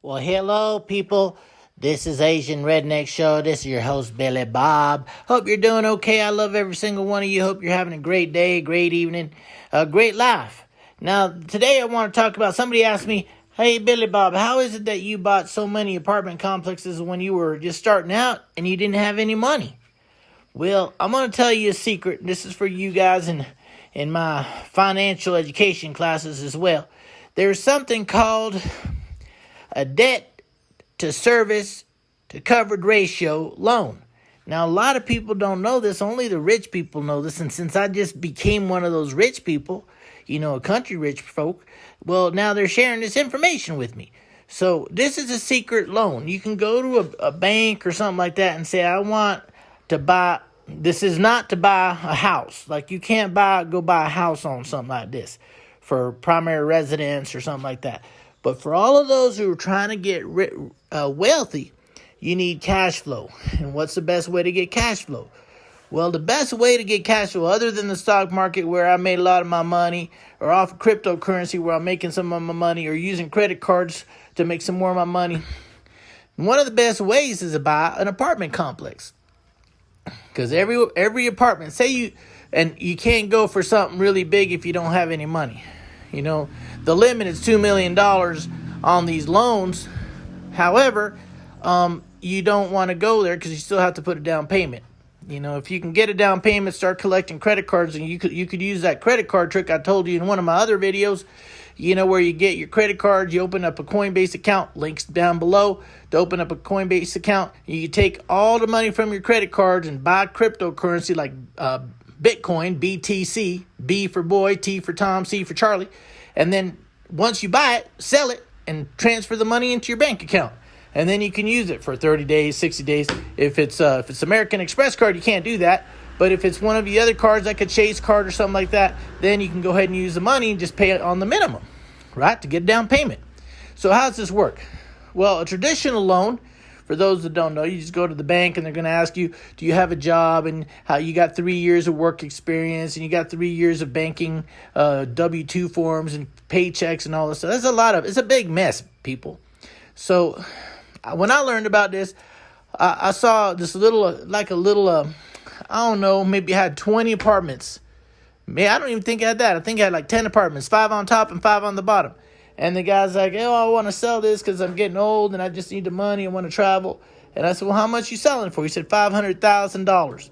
Well, hello, people. This is Asian Redneck Show. This is your host, Billy Bob. Hope you're doing okay. I love every single one of you. Hope you're having a great day, great evening, a great life. Now, today I want to talk about, somebody asked me, hey, Billy Bob, how is it that you bought so many apartment complexes when you were just starting out and you didn't have any money? Well, I'm going to tell you a secret. This is for you guys in my financial education classes as well. There's something called a debt to service to covered ratio loan. Now, a lot of people don't know this. Only the rich people know this. And since I just became one of those rich people, a country rich folk, well, now they're sharing this information with me. So this is a secret loan. You can go to a bank or something like that and say, I want to buy, this is not to buy a house. Like you can't go buy a house on something like this for primary residence or something like that. But for all of those who are trying to get wealthy, you need cash flow. And what's the best way to get cash flow? Well, the best way to get cash flow, other than the stock market where I made a lot of my money, or off of cryptocurrency where I'm making some of my money, or using credit cards to make some more of my money, one of the best ways is to buy an apartment complex. Because every apartment, and you can't go for something really big if you don't have any money. The limit is $2 million on these loans. However, you don't want to go there because you still have to put a down payment. If you can get a down payment, start collecting credit cards, and you could use that credit card trick I told you in one of my other videos, where you get your credit card, you open up a Coinbase account, links down below to open up a Coinbase account. You take all the money from your credit cards and buy cryptocurrency like Bitcoin, BTC, B for boy, T for Tom, C for Charlie. And then once you buy it, sell it and transfer the money into your bank account. And then you can use it for 30 days, 60 days. If it's American Express card, you can't do that. But if it's one of the other cards, like a Chase card or something like that, then you can go ahead and use the money and just pay it on the minimum, right, to get a down payment. So how does this work? Well, a traditional loan, for those that don't know, you just go to the bank and they're going to ask you, do you have a job, and how you got 3 years of work experience, and you got 3 years of banking, W-2 forms and paychecks and all this stuff. It's a big mess, people. So when I learned about this, I saw this I don't know, maybe I had 20 apartments. I don't even think I had that. I think I had like 10 apartments, 5 on top and 5 on the bottom. And the guy's like, I want to sell this because I'm getting old and I just need the money. I want to travel. And I said, well, how much you selling for? He said, $500,000.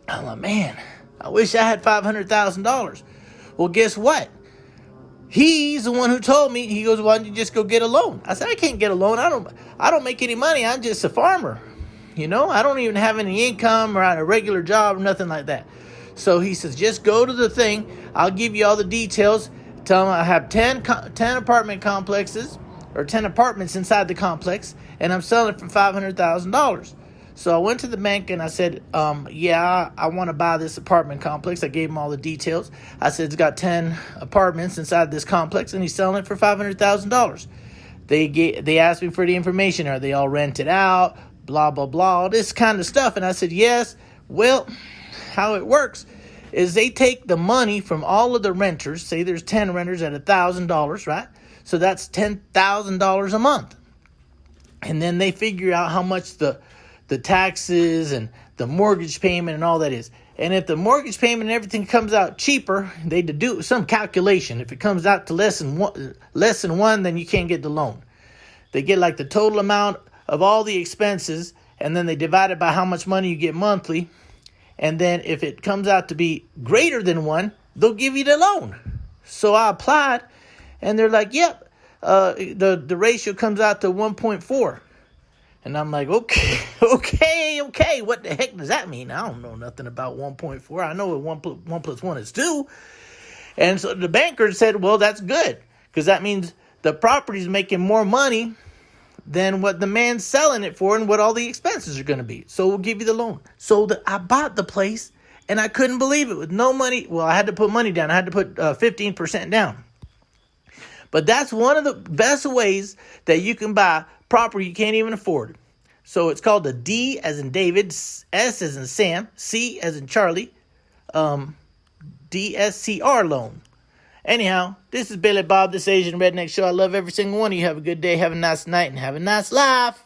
I'm like, man, I wish I had $500,000. Well, guess what? He's the one who told me. He goes, why don't you just go get a loan? I said, I can't get a loan. I don't make any money. I'm just a farmer. I don't even have any income or a regular job or nothing like that. So he says, just go to the thing. I'll give you all the details. Tell them I have 10 apartment complexes, or 10 apartments inside the complex, and I'm selling it for $500,000. So I went to the bank and I said, I want to buy this apartment complex. I gave him all the details. I said, it's got 10 apartments inside this complex, and he's selling it for $500,000. They asked me for the information. Are they all rented out? Blah, blah, blah, all this kind of stuff. And I said, yes. Well, how it works is they take the money from all of the renters. Say there's 10 renters at $1,000, right? So that's $10,000 a month. And then they figure out how much the taxes and the mortgage payment and all that is. And if the mortgage payment and everything comes out cheaper, they do some calculation. If it comes out to less than one, then you can't get the loan. They get like the total amount of all the expenses, and then they divide it by how much money you get monthly. And then if it comes out to be greater than 1, they'll give you the loan. So I applied, and they're like, yep, the ratio comes out to 1.4. And I'm like, okay. What the heck does that mean? I don't know nothing about 1.4. I know what 1 plus 1 is 2. And so the banker said, well, that's good, because that means the property's making more money than what the man's selling it for and what all the expenses are going to be. So we'll give you the loan. So I bought the place, and I couldn't believe it with no money. Well, I had to put money down. I had to put 15% down. But that's one of the best ways that you can buy property you can't even afford. So it's called the D as in David, S as in Sam, C as in Charlie, DSCR loan. Anyhow, this is Billy Bob, this Asian Redneck Show. I love every single one of you. Have a good day, have a nice night, and have a nice life.